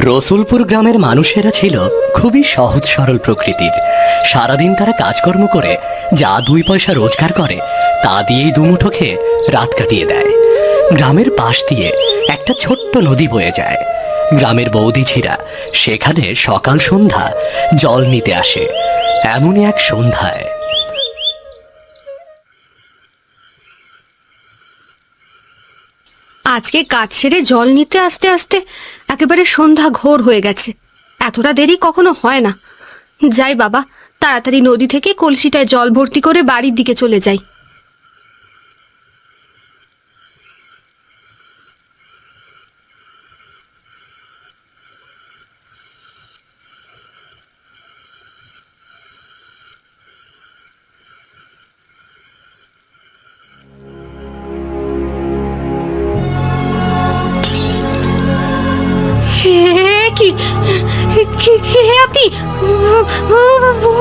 রসুলপুর গ্রামের মানুষেরা ছিল খুবই সহজ সরল প্রকৃতির। সারাদিন তারা কাজকর্ম করে যা 2 পয়সা রোজগার করে তা দিয়েই দুমুঠো খেয়ে রাত কাটিয়ে দেয়। গ্রামের পাশ দিয়ে একটা ছোট্ট নদী বয়ে যায়। গ্রামের বৌদিঝিরা সেখানে সকাল সন্ধ্যা জল নিতে আসে। এমনই এক সন্ধ্যায় আজকে কাজ সেরে জল নিতে আসতে আসতে একেবারে সন্ধ্যা ঘোর হয়ে গেছে। এতটা দেরি কখনো হয় না। যাই বাবা, তাড়াতাড়ি নদী থেকে কলসিটায় জল ভর্তি করে বাড়ির দিকে চলে যাই। কি আপনি?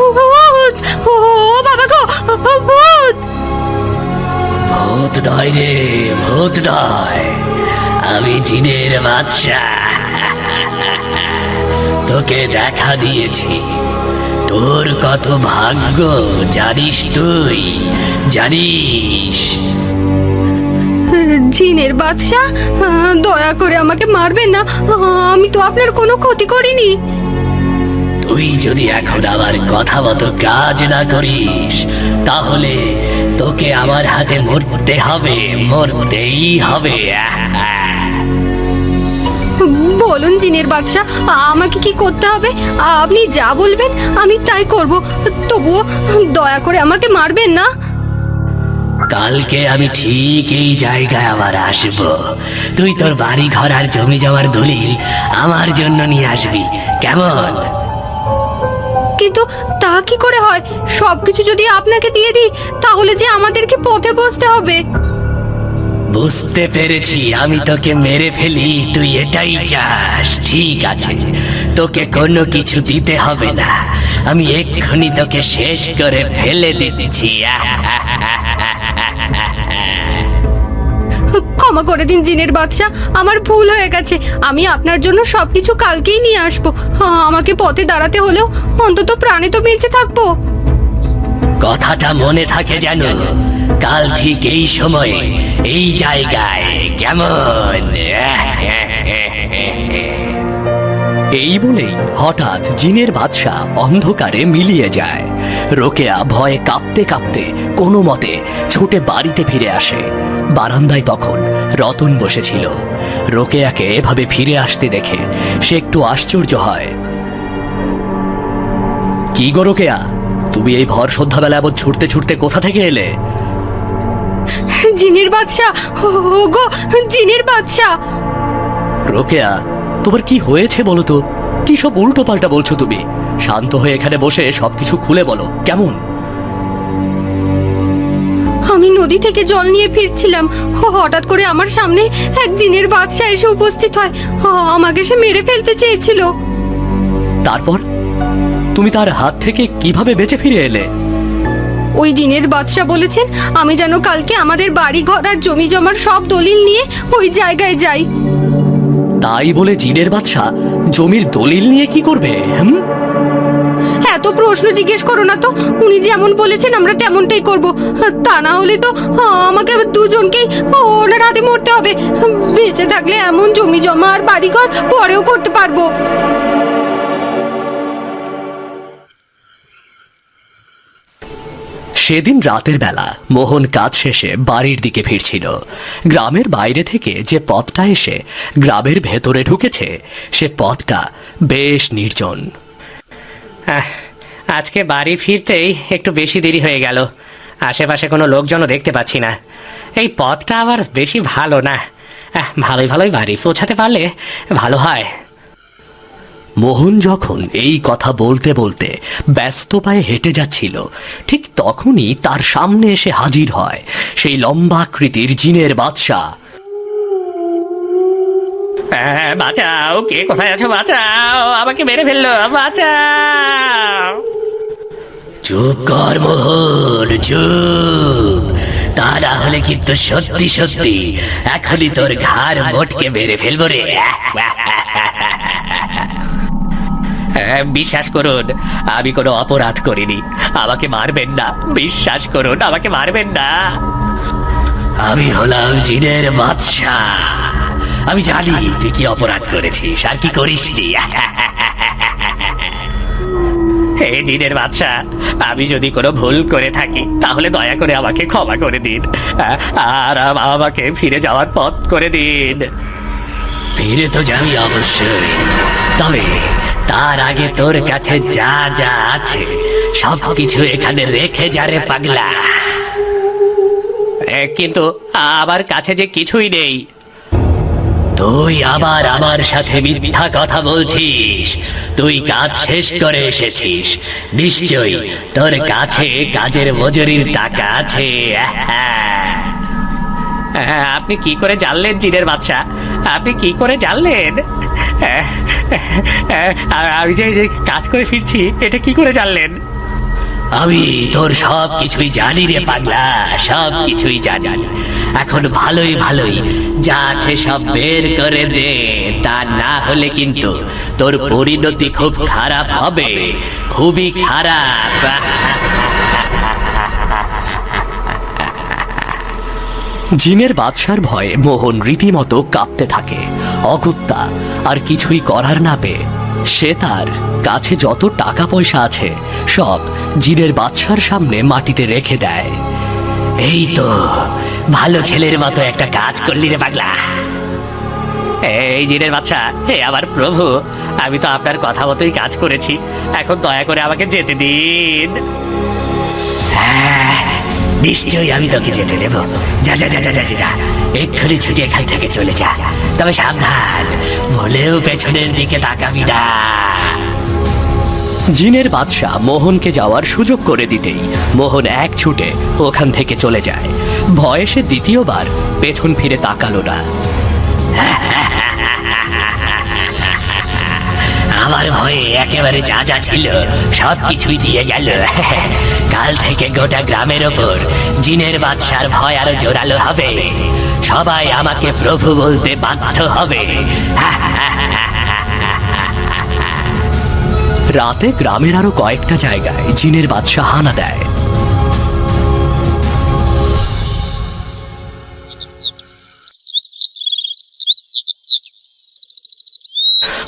ভূত! ও বাবা গো, ভূত! ভূত নয় রে, ভূত নয়, আমি জিনের বাদশা। তোকে দেখা দিয়েছি। তোর কত ভাগ্য জানিস? তুই জানিস? জিনের বাদশা, দয়া করে আমাকে মারবেন না। আমি তো আপনার কোনো ক্ষতি করিনি। তুই যদি এখন আমার কথা মতো কাজ না করিস তাহলে তোকে আমার হাতে মরতে হবে, মরতেই হবে। বলুন জিনের বাদশা, আমাকে কি করতে হবে? আপনি যা বলবেন আমি তাই করব। তবুও দয়া করে আমাকে মারবেন না। কালকে আমি ঠিক এই জায়গায় আবার আসবো। তুই তোর বাড়ি ঘর আর জমি জমার দলিল আমার জন্য নিয়ে আসবি, কেমন? কিন্তু তা কি করে হয়? সবকিছু যদি আপনাকে দিয়ে দিই তাহলে যে আমাদেরকে পথে বসতে হবে। বুঝতে পেরেছি, আমি তোকে মেরে ফেলি, তুই এটাই চাস। ঠিক আছে, তোকে কোনো কিছু দিতে হবে না, আমি এক্ষুনি তোকে শেষ করে ফেলে দিচ্ছি। ক্ষমা করে দিন জিনের বাদশা, আমার ভুল হয়ে গেছে। আমি আপনার জন্য সবকিছু কালকেই নিয়ে আসবো। আমাকে পথে দাঁড়াতে হলেও অন্তত প্রাণে তো বেঁচে থাকবো। কথাটা মনে থাকে যেন। কাল ঠিক এই সময়ে এই জায়গায়, কেমন? এই বলেই হঠাৎ জিনের বাদশা অন্ধকারে মিলিয়ে যায়। রোকেয়া ভয়ে কাঁপতে কাঁপতে কোনো মতে ছুটে বাড়িতে ফিরে আসে। বারান্দায় তখন রতন বসেছিল। রোকেয়াকে এভাবে ফিরে আসতে দেখে সে একটু আশ্চর্য হয়। কি গো রোকেয়া, তুমি এই ভর সন্ধ্যাবেলা আবার ছুটতে ছুটতে কোথা থেকে এলে? জিনের বাদশা, ওগো জিনের বাদশা! রোকেয়া, তোমার কি হয়েছে বলো তো? কি সব উল্টো পাল্টা বলছো তুমি? শান্ত হয়ে এখানে বসে সবকিছু খুলে বলো, কেমন? আমি নদী থেকে জল নিয়ে ফিরছিলাম। হঠাৎ করে আমার সামনে এক জিনের বাদশা এসে উপস্থিত হয়। আমাকে সে মেরে ফেলতে চেয়েছিল। তারপর তুমি তার হাত থেকে কিভাবে বেঁচে ফিরে এলে? ওই জিনের বাদশা বলেছেন আমি যেন কালকে আমাদের বাড়ি ঘর আর জমি জমার সব দলিল নিয়ে ওই জায়গায় যাই। তাই বলে জিনের বাদশা জমির দলিল নিয়ে কি করবে? এত প্রশ্ন জিজ্ঞেস করো না তো। উনি যেমন বলেছেন আমরা তেমনটাই করব। তা না হলে তো আমাকে দুজনকেই ওনার হাতে মরতে হবে। বেঁচে থাকলে এমন জমি জমা আর বাড়িঘর পরেও করতে পারবো। সেদিন রাতের বেলা মোহন কাজ শেষে বাড়ির দিকে ফিরছিল। গ্রামের বাইরে থেকে যে পথটা এসে গ্রামের ভেতরে ঢুকেছে সে পথটা বেশ নির্জন। আজকে বাড়ি ফিরতেই একটু বেশি দেরি হয়ে গেল। আশেপাশে কোনো লোকজনও দেখতে পাচ্ছি না। এই পথটা আবার বেশি ভালো না। ভালোই ভালোই বাড়ি পৌঁছাতে পারলে ভালো হয়। মোহন যখন এই কথা বলতে বলতে ব্যস্ত পায়ে হেঁটে যাচ্ছিল ঠিক তখনই তার সামনে এসে হাজির হয় সেই লম্বাকৃতির জিনের বাদশা। বাঁচাও, কে কোথায় আছো? বাঁচাও, আমাকে মেরে ফেললো, বাঁচাও। চুপ কর মোহন, চুপ। তা না হলে কিন্তু সত্যি সত্যি এখনই তোর ঘাড় মোটকে মেরে ফেলবো রে। বিশ্বাস করুন, আমি কোনো অপরাধ করিনি। আমাকে মারবেন না, বিশ্বাস করুন, আমাকে মারবেন না। আমি হলাম জিনের বাদশা। আমি জানি তুই কি অপরাধ করেছিস আর কি করিসনি। হে জিনের বাদশা, আমি যদি কোনো ভুল করে থাকি তাহলে দয়া করে আমাকে ক্ষমা করে দিন, আর আমাকে ফিরে যাওয়ার পথ করে দিন। ফিরে তো যাবি অবশ্যই, তবে তার আগে তোর কাছে যা যা আছে সব কিছু এখানে রেখে যা রে পাগলা। কিন্তু আমার কাছে যে কিছুই নেই। তুই আবার আমার সাথে মিথ্যা কথা বলছিস। তুই কাজ শেষ করে এসেছিস, নিশ্চয়ই তোর কাছে কাজের মজুরির টাকা আছে। আপনি কি করে জানলেন জিনের বাদশা? আপনি কি করে জানলেন? আমি যে কাজ করে ফিরছি, এটা কি করে জানলেন? আমি তোর সব কিছুই জানি রে পাগলা, সব কিছুই জানি। এখন ভালোই ভালোই যা আছে সব বের করে দে, তা না হলে কিন্তু তোর পরিণতি খুব খারাপ হবে, খুবই খারাপ। জিনের বাদশার ভয়ে মোহন রীতিমতো কাঁপতে থাকে। অগত্যা আর কিছুই করার না পেয়ে সে তার কাছে যত টাকা পয়সা আছে সব জিনের বাদশার সামনে মাটিতে রেখে দেয়। এই তো ভালো ছেলের মতো একটা কাজ করলি রে পাগলা। এই জিনের বাদশা, হে আমার প্রভু, আমি তো আপনার কথা মতোই কাজ করেছি, এখন দয়া করে আমাকে যেতে দিন। হ্যাঁ, নিশ্চয়ই আমি তোকে যেতে দেব। যা যা যা যা যা যা, এক্ষুনি ছুটে এখান থেকে চলে যা। তবে সাবধান, ভুলেও পেছনের দিকে তাকাবি না। জিনের বাদশা মোহনকে যাওয়ার সুযোগ করে দিতেই মোহন এক ছুটে ওখান থেকে চলে যায়। ভয়ে সে দ্বিতীয়বার পেছন ফিরে তাকালো না। আমার ভয়ে একেবারে যা যা ছিল সব কিছুই দিয়ে গেল। কাল থেকে গোটা গ্রামের ওপর জিনের বাদশার ভয় আরো জোরালো হবে। সবাই আমাকে প্রভু বলতে বাধ্য হবে। রাতে গ্রামের আরো কয়েকটা জায়গায় জিনের বাদশা হানা দেয়।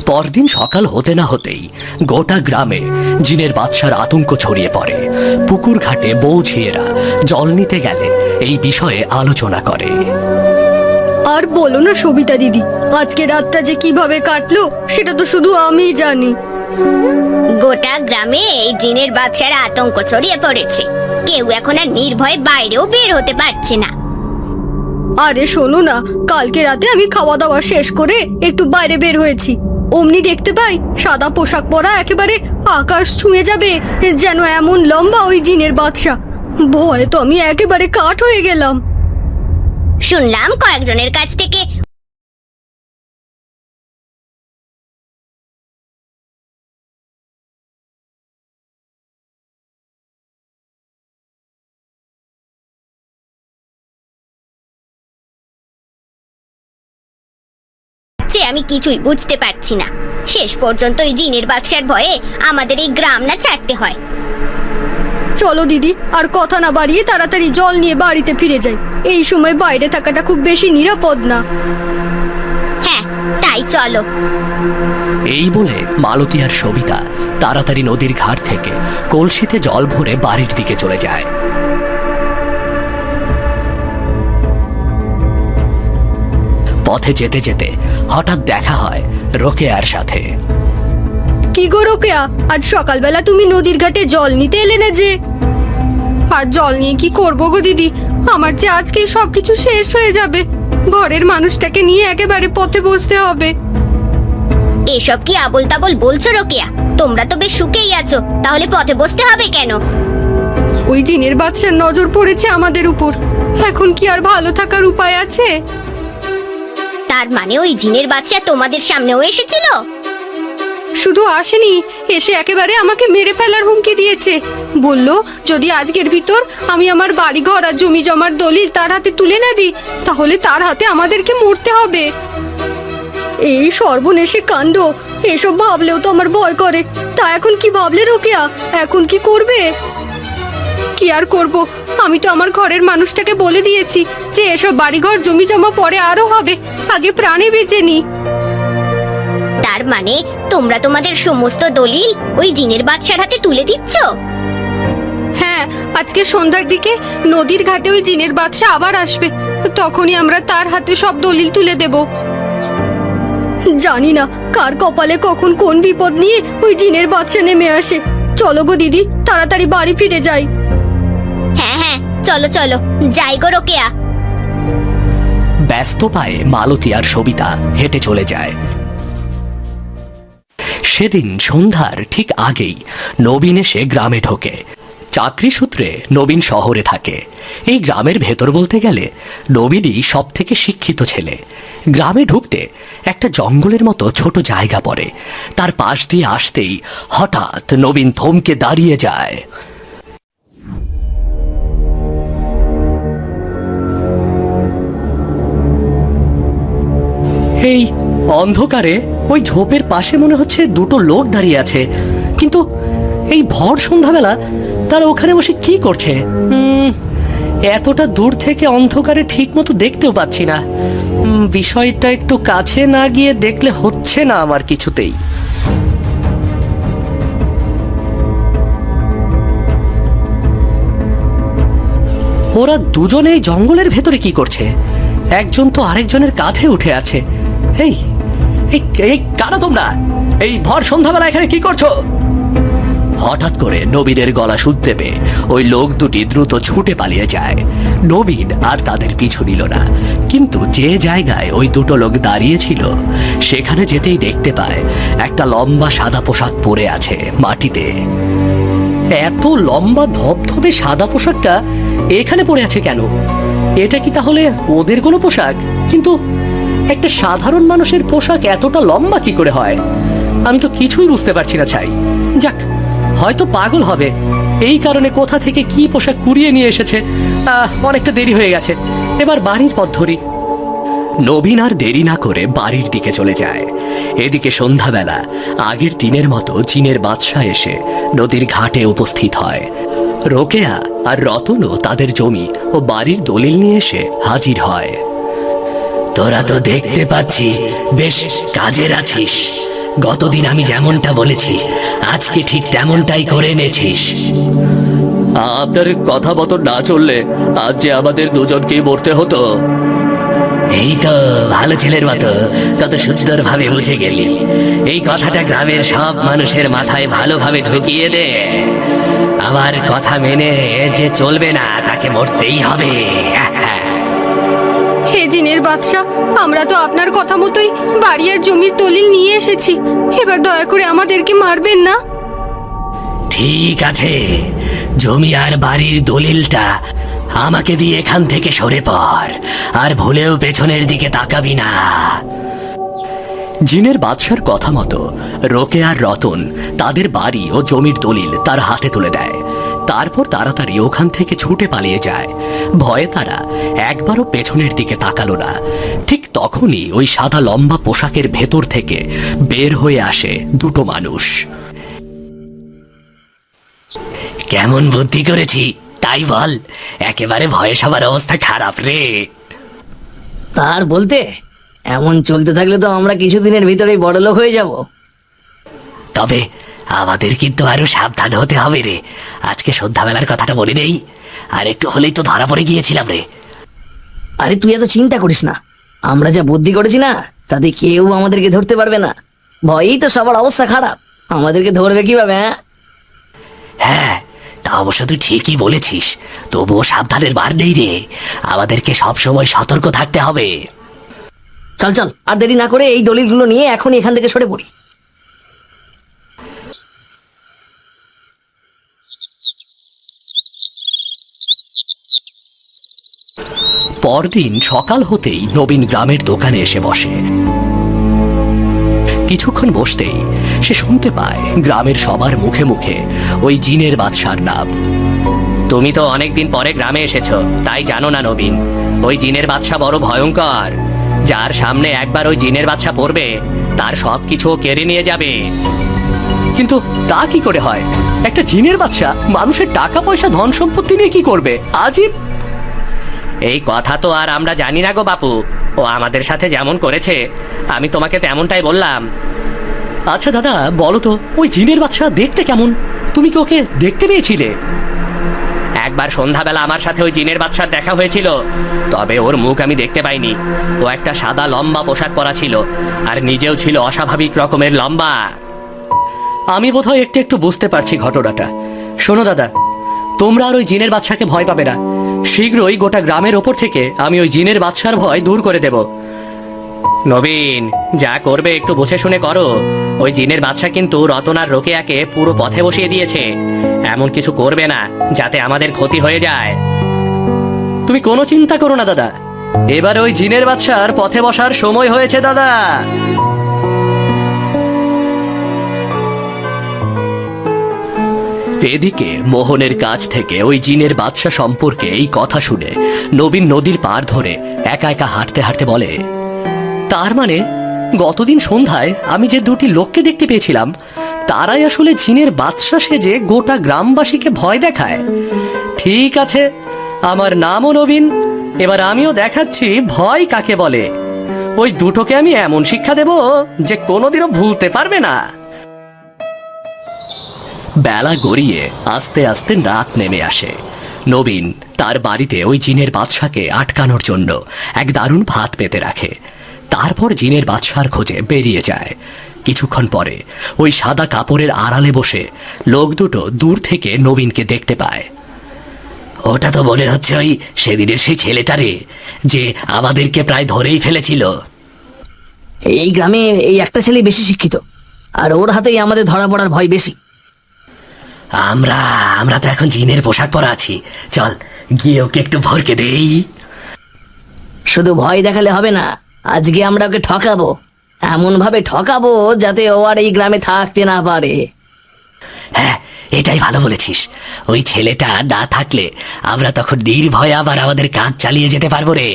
পরদিন সকাল হতে না হতেই গোটা গ্রামে জিনের বাদশার আতঙ্ক ছড়িয়ে পড়ে। পুকুর ঘাটে বউ ঝিয়েরা জল নিতে গেলে এই বিষয়ে আলোচনা করে। আর বলো না সবিতা দিদি, আজকে রাতটা যে কিভাবে কাটলো সেটা তো শুধু আমিই জানি। গোটা গ্রামে এই জিনের বাদশার আতঙ্ক ছড়িয়ে পড়েছে, কেউ এখন আর নির্ভয়ে বাইরেও বের হতে পারছে না। আরে শোনো না, কালকে রাতে আমি খাওয়া দাওয়া শেষ করে একটু বাইরে বের হয়েছি, অমনি দেখতে পাই সাদা পোশাক পরা একেবারে আকাশ ছুঁয়ে যাবে যেন এমন লম্বা ওই জিনের বাদশা। ভয়ে তো আমি একেবারে কাঠ হয়ে গেলাম। শুনলাম কয়েকজনের কাছ থেকে আমি কিছুই বুঝতে পারছি না। শেষ পর্যন্ত এই জিনের বাদশার ভয়ে আমাদের এই গ্রাম না ছাড়তে হয়। চলো দিদি, আর কথা না বাড়িয়ে তাড়াতাড়ি জল নিয়ে বাড়িতে ফিরে যাই। এই সময় বাইরে থাকাটা খুব বেশি নিরাপদ না। হ্যাঁ, তাই চলো। এই বলে মালতী আর সবিতা তাড়াতাড়ি নদীর ঘাট থেকে কলসিতে জল ভরে বাড়ির দিকে চলে যায়। পথে যেতে যেতে হঠাৎ দেখা হয় রোকেয়ার সাথে। কি গো রোকেয়া, আজ সকালবেলা তুমি নদীর ঘাটে জল নিতে এলে না যে? আর জল নিয়ে কি করবো গো দিদি, আমার যে আজকেই সবকিছু শেষ হয়ে যাবে। ঘরের মানুষটাকে নিয়ে একেবারে পথে বসতে হবে। এসব কি আবোল তাবোল বলছো রোকেয়া? তোমরা তো বেশ সুখেই আছো, তাহলে পথে বসতে হবে কেন? ওই জিনের বাদশার নজর পড়েছে আমাদের উপর, এখন কি আর ভালো থাকার উপায় আছে? তার মানে ওই জিনের বাদশা তোমাদের সামনেও এসেছিল? শুধু আসেনি, এসে একেবারে আমাকে মেরে ফেলার হুমকি দিয়েছে। বলল যদি আজকের ভিতর আমি আমার বাড়ি ঘর আর জমি জমার দলিল তার হাতে তুলে না দিই, তাহলে তার হাতে আমাদেরকে মরতে হবে। এই সর্বনেশে কাণ্ড, এসব ভাবলেও তো আমার ভয় করে। তা এখন কি ভাবলে রোকেয়া? এখন কি করবে? কি আর করব, আমি তো আমার ঘরের মানুষটাকে বলে দিয়েছি যে এসব বাড়িঘর জমি জমা পরে আরো হবে, আগে প্রাণে বেঁচে নি। তার মানে তোমরা তোমাদের সমস্ত দলিল ওই জিনের বাদশার হাতে তুলে দিচ্ছ? হ্যাঁ, আজকে সন্ধ্যার দিকে নদীর ঘাটে ওই জিনের বাদশা আবার আসবে, তখনই আমরা তার হাতে সব দলিল তুলে দেব। জানি না কার কপালে কখন কোন বিপদ নিয়ে ওই জিনের বাদশা নেমে আসে। চলো গো দিদি, তাড়াতাড়ি বাড়ি ফিরে যাই। হ্যাঁ হ্যাঁ, চলো চলো, যাই গো রোকেয়া। ব্যস্ত পায়ে মালতী আর সবিতা হেঁটে চলে যায়। সেদিন সন্ধ্যার ঠিক আগেই নবীন এসে গ্রামে ঢোকে। চাকরি সূত্রে নবীন শহরে থাকে। এই গ্রামের ভেতর বলতে গেলে নবীনই সব থেকে শিক্ষিত ছেলে। গ্রামে ঢুকতে একটা জঙ্গলের মতো ছোট জায়গা পড়ে। তার পাশ দিয়ে আসতেই হঠাৎ নবীন থমকে দাঁড়িয়ে যায়। এই অন্ধকারে ওই ঝোপের পাশে মনে হচ্ছে দুটো লোক দাঁড়িয়ে আছে, কিন্তু এই ভর সন্ধ্যাবেলা তারা ওখানে বসে কি করছে? এতটা দূর থেকে অন্ধকারে ঠিক মতো দেখতেও পাচ্ছি না। বিষয়টা একটু কাছে না গিয়ে দেখলে হচ্ছে না আমার কিছুতেই। ওরা দুজনেই জঙ্গলের ভেতরে কি করছে? একজন তো আরেকজনের কাঁধে উঠে আছে। এই এই এই কারা তোমরা? এই ভর সন্ধ্যাবেলা এখানে কি করছো? হঠাৎ করে নবীনের গলা শুনতে পেয়ে ওই লোক দুটি দ্রুত ছুটে পালিয়ে যায়। নবীন আর তাদের পিছু নিল না, কিন্তু যে জায়গায় ওই দুটো লোক দাঁড়িয়ে ছিল সেখানে যেতেই দেখতে পায় একটা লম্বা সাদা পোশাক পরে আছে মাটিতে। এত লম্বা ধবধবে সাদা পোশাকটা এখানে পড়ে আছে কেন? এটা কি তাহলে ওদের কোনো পোশাক? কিন্তু একটা সাধারণ মানুষের পোশাক এতটা লম্বা কি করে হয়? আমি তো কিছুই বুঝতে পারছি না। ছাই যাক, হয়তো পাগল হবে, এই কারণে কোথা থেকে কি পোশাক কুড়িয়ে নিয়ে এসেছে। অনেকটা দেরি হয়ে গেছে, এবার বাড়ির পথ ধরি। নবীন আর দেরি না করে বাড়ির দিকে চলে যায়। এদিকে সন্ধ্যাবেলা আগের দিনের মতো জিনের বাদশা এসে নদীর ঘাটে উপস্থিত হয়। রোকেয়া আর রতনও তাদের জমি ও বাড়ির দলিল নিয়ে এসে হাজির হয়। তোরা তো দেখতে পাচ্ছি বেশ কাজের আছিস। গতদিন আমি যেমনটা বলেছি আজকে ঠিক তেমনটাই করে এনেছিস। আপনার কথা মতো না চললে আজ যে আমাদের দুজনকেই মরতে হতো। এই তো ভালো ছেলের মতো কত সুন্দরভাবে বুঝে গেলি। এই কথাটা গ্রামের সব মানুষের মাথায় ভালোভাবে ঢুকিয়ে দে। আমার কথা মেনে যে চলবে না তাকে মরতেই হবে। হে জিনের বাদশা, আমরা তো আপনার কথা মতোই বাড়ি আর জমির দলিল নিয়ে এসেছি, এবার দয়া করে আমাদেরকে মারবেন না। ঠিক আছে, জমি আর বাড়ির দলিলটা আমাকে দিয়ে এখান থেকে সরে পড়, আর ভুলেও পেছনের দিকে তাকাবি না। জিনের বাদশার কথা মতো রোকে আর রতন তাদের বাড়ি ও জমির দলিল তার হাতে তুলে দেয়। তারপর তাড়াতাড়ি ওখান থেকে ছুটে পালিয়ে যায়। ভয়ে তারা একবারও পেছনের দিকে তাকালো না। ঠিক তখনই ওই সাদা লম্বা পোশাকের ভেতর থেকে বের হয়ে আসে দুটো মানুষ। কেমন বুদ্ধি করেছি তাই বল? একেবারে ভয়ে সবার অবস্থা খারাপ রে। তার বলতে, এমন চলতে থাকলে তো আমরা কিছুদিনের ভিতরেই বড়লোক হয়ে যাব। তবে আমাদের কিন্তু আরো সাবধান হতে হবে রে। আজকে সন্ধ্যাবেলার কথাটা বলে নেই, আর একটু হলেই তো ধরা পড়ে গিয়েছিলাম রে। আরে তুই এত চিন্তা করিস না, আমরা যা বুদ্ধি করেছি না তাতে কেউ আমাদেরকে ধরতে পারবে না। ভয়েই তো সবার অবস্থা খারাপ, আমাদেরকে ধরবে কিভাবে? হ্যাঁ, তা অবশ্য তুই ঠিকই বলেছিস, তবুও সাবধানের বার নেই রে। আমাদেরকে সবসময় সতর্ক থাকতে হবে। চল চল, আর দেরি না করে এই দলিলগুলো নিয়ে এখনই এখান থেকে সরে পড়ি। পরদিন সকাল হতেই নবীন গ্রামের দোকানে এসে বসে। কিছুক্ষণ বসতেই সে শুনতে পায় গ্রামের সবার মুখে মুখে ওই জিনের বাদশার নাম। তুমি তো অনেকদিন পরে গ্রামে এসেছো, তাই জানো না নবীন, ওই জিনের বাদশা বড় ভয়ঙ্কর। যার সামনে একবার ওই জিনের বাচ্চা পড়বে তার সব কিছু কেড়ে নিয়ে যাবে। কিন্তু তা কি করে হয়? একটা জিনের বাচ্চা মানুষের টাকা পয়সা ধন সম্পত্তি নিয়ে কি করবে? আজীব। এই কথা তো আর আমরা জানি না গো বাপু, ও আমাদের সাথে যেমন করেছে আমি তোমাকে তেমনটাই বললাম। আচ্ছা দাদা, বলো তো ওই জিনের বাচ্চা দেখতে কেমন? তুমি কি ওকে দেখতে পেয়েছিলে? একবার সন্ধ্যাবেলা আমার সাথে ওই জিনের বাচ্চার দেখা হয়েছিল, তবে ওর মুখ আমি দেখতে পাইনি। ও একটা সাদা লম্বা পোশাক পরা ছিল আর নিজেও ছিল অস্বাভাবিক রকমের লম্বা। আমি বোধহয় একটু একটু বুঝতে পারছি ঘটনাটা। শোনো দাদা, তোমরা আর ওই জিনের বাচ্চাকে ভয় পাবে না। শীঘ্রই গোটা গ্রামের ওপর থেকে আমি ওই জিনের বাচ্চার ভয় দূর করে দেব। নবীন, যা করবে একটু বুঝে শুনে করো। ওই জিনের বাচ্চা কিন্তু রতন আর রোকেয়াকে পুরো পথে বসিয়ে দিয়েছে। এমন কিছু করবে না যাতে আমাদের ক্ষতি হয়ে যায়। তুমি কোনো চিন্তা করো না দাদা, এবার ওই জিনের বাচ্চার পথে বসার সময় হয়েছে দাদা। এদিকে মোহনের কাছ থেকে ওই জিনের বাদশা সম্পর্কে এই কথা শুনে নবীন নদীর পার ধরে একা একা হাঁটতে হাঁটতে বলে, তার মানে গতদিন সন্ধ্যায় আমি যে দুটি লোককে দেখতে পেয়েছিলাম তারাই আসলে জিনের বাদশা সেজে গোটা গ্রামবাসীকে ভয় দেখায়। ঠিক আছে, আমার নামও নবীন, এবার আমিও দেখাচ্ছি ভয় কাকে বলে। ওই দুটোকে আমি এমন শিক্ষা দেব যে কোনোদিনও ভুলতে পারবে না। বেলা গড়িয়ে আস্তে আস্তে রাত নেমে আসে। নবীন তার বাড়িতে ওই জিনের বাদশাকে আটকানোর জন্য এক দারুণ ফাঁদ পেতে রাখে। তারপর জিনের বাদশার খোঁজে বেরিয়ে যায়। কিছুক্ষণ পরে ওই সাদা কাপড়ের আড়ালে বসে লোক দুটো দূর থেকে নবীনকে দেখতে পায়। ওটা তো মনে হচ্ছে ওই সেদিনের সেই ছেলেটারে, যে আমাদেরকে প্রায় ধরেই ফেলেছিল। এই গ্রামে এই একটা ছেলে বেশি শিক্ষিত, আর ওর হাতেই আমাদের ধরা পড়ার ভয় বেশি। আমরা তো এখন জিনের পোশাক পরা আছি, চল গিয়ে ওকে একটু ভরকে দেই। শুধু ভয় দেখালে হবে না, আজকে আমরা ওকে ঠকাবো, এমন ভাবে ঠকাবো যাতে ও আর এই গ্রামে থাকতে না পারে। হ্যাঁ, এটাই ভালো বলেছিস। ওই ছেলেটা না থাকলে আমরা তখন নির্ভয়ে আবার আমাদের কাজ চালিয়ে যেতে পারবো রে।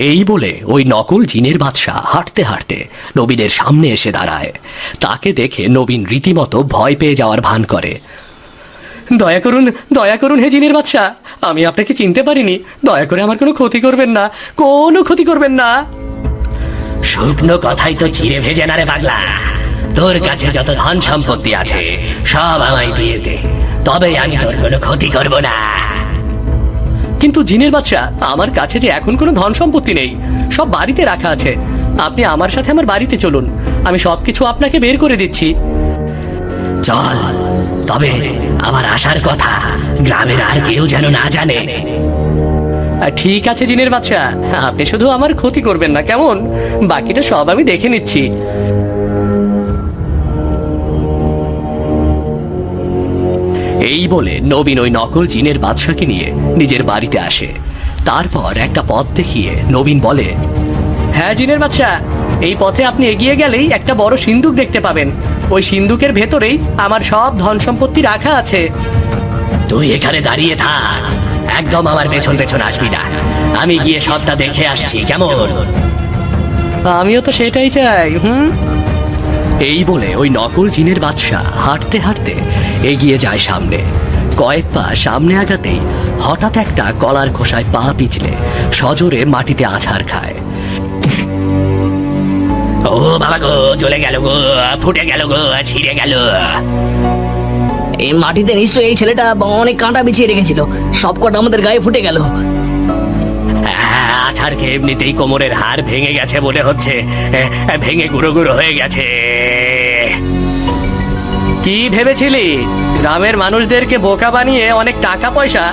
এই বলে ওই নকল জিনের বাদশা হাঁটতে হাঁটতে নবীনের সামনে এসে দাঁড়ায়। তাকে দেখে নবীন রীতিমতো ভয় পেয়ে যাওয়ার ভান করে। দয়া করুন, দয়া করুন হে জিনের বাদশা, আমি আপনাকে চিনতে পারিনি। দয়া করে আমার কোনো ক্ষতি করবেন না, কোনো ক্ষতি করবেন না। শুকনো কথাই তো চিড়ে ভেজে না রে পাগলা। তোর কাছে যত ধন সম্পত্তি আছে সব আমায় দিয়ে দে, তবে আমি তোর কোনো ক্ষতি করব না। কিন্তু জিনের বাদশা, আমার কাছে যে এখন কোনো ধন সম্পত্তি নেই, সব বাড়িতে রাখা আছে। আপনি আমার সাথে আমার বাড়িতে চলুন, আমি সবকিছু আপনাকে বের করে দিচ্ছি। চল, তবে আমার আসার কথা গ্রামের আর কেউ যেন না জানে। ঠিক আছে জিনের বাদশা, আপনি শুধু আমার ক্ষতি করবেন না, কেমন? বাকিটা সব আমি দেখে নিচ্ছি। এই বলে নবীন ওই নকল জিনের বাদশাকে নিয়ে নিজের বাড়িতে আসে। তারপর একটা পথ দেখিয়ে নবীন বলে, হ্যাঁ জিনের বাদশা, এই পথে আপনি এগিয়ে গেলেই একটা বড় সিন্দুক দেখতে পাবেন। ওই সিন্দুকের ভেতরেই আমার সব ধন সম্পত্তি রাখা আছে। তুই এখানে দাঁড়িয়ে থাক, একদম আমার পেছন পেছন আসবি না। আমি গিয়ে সবটা দেখে আসছি, কেমন? আমিও তো সেটাই চাই। এই বলে ওই নকল জিনের বাদশা হাঁটতে হাঁটতে এগিয়ে যায় সামনে। কয়েক পা সামনে আগাতেই হঠাৎ একটা কলার খোসায় পা পিছলে সজোরে মাটিতে আছাড় খায়। ও বাবা গো, চলে গেল গো, ফুটে গেল গো, ছিঁড়ে গেল। এই মাটিতে নিশ্চয়ই এই ছেলেটা অনেক কাঁটা বিছিয়ে রেখেছিল, সব কটা আমাদের গায়ে ফুটে গেল। আছাড় খেয়ে এমনিতেই কোমরের হাড় ভেঙে গেছে মনে হচ্ছে, ভেঙে গুঁড়ো গুঁড়ো হয়ে গেছে। কি ভেবেছিলি গ্রামের মানুষদেরকে বোকা বানিয়ে অনেক টাকা পয়সা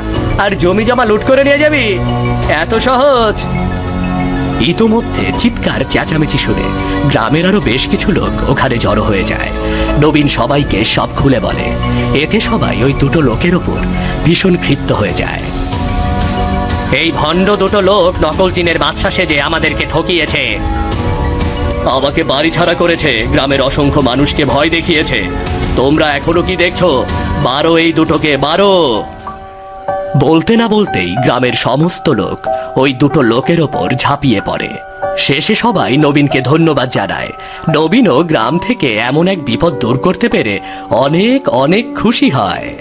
আর জমি জমা লুট করে নিয়ে যাবি? এত সহজ? ইতোমধ্যে চিৎকার চেঁচামেচি শুনে গ্রামের আরো বেশ কিছু লোক ওখানে জড়ো হয়ে যায়। নবীন সবাইকে সব খুলে বলে। এতে সবাই ওই দুটো লোকের ওপর ভীষণ ক্ষিপ্ত হয়ে যায়। এই ভণ্ড দুটো লোক নকল জিনের বাদশা সেজে আমাদেরকে ঠকিয়েছে, আমাকে বাড়ি ছাড়া করেছে, গ্রামের অসংখ্য মানুষকে ভয় দেখিয়েছে। তোমরা এখনো কি দেখছো? মারো এই দুটোকে, মারো। বলতে না বলতেই গ্রামের সমস্ত লোক ওই দুটো লোকের ওপর ঝাঁপিয়ে পড়ে। শেষে সবাই নবীনকে ধন্যবাদ জানায়। নবীনও গ্রাম থেকে এমন এক বিপদ দূর করতে পেরে অনেক অনেক খুশি হয়।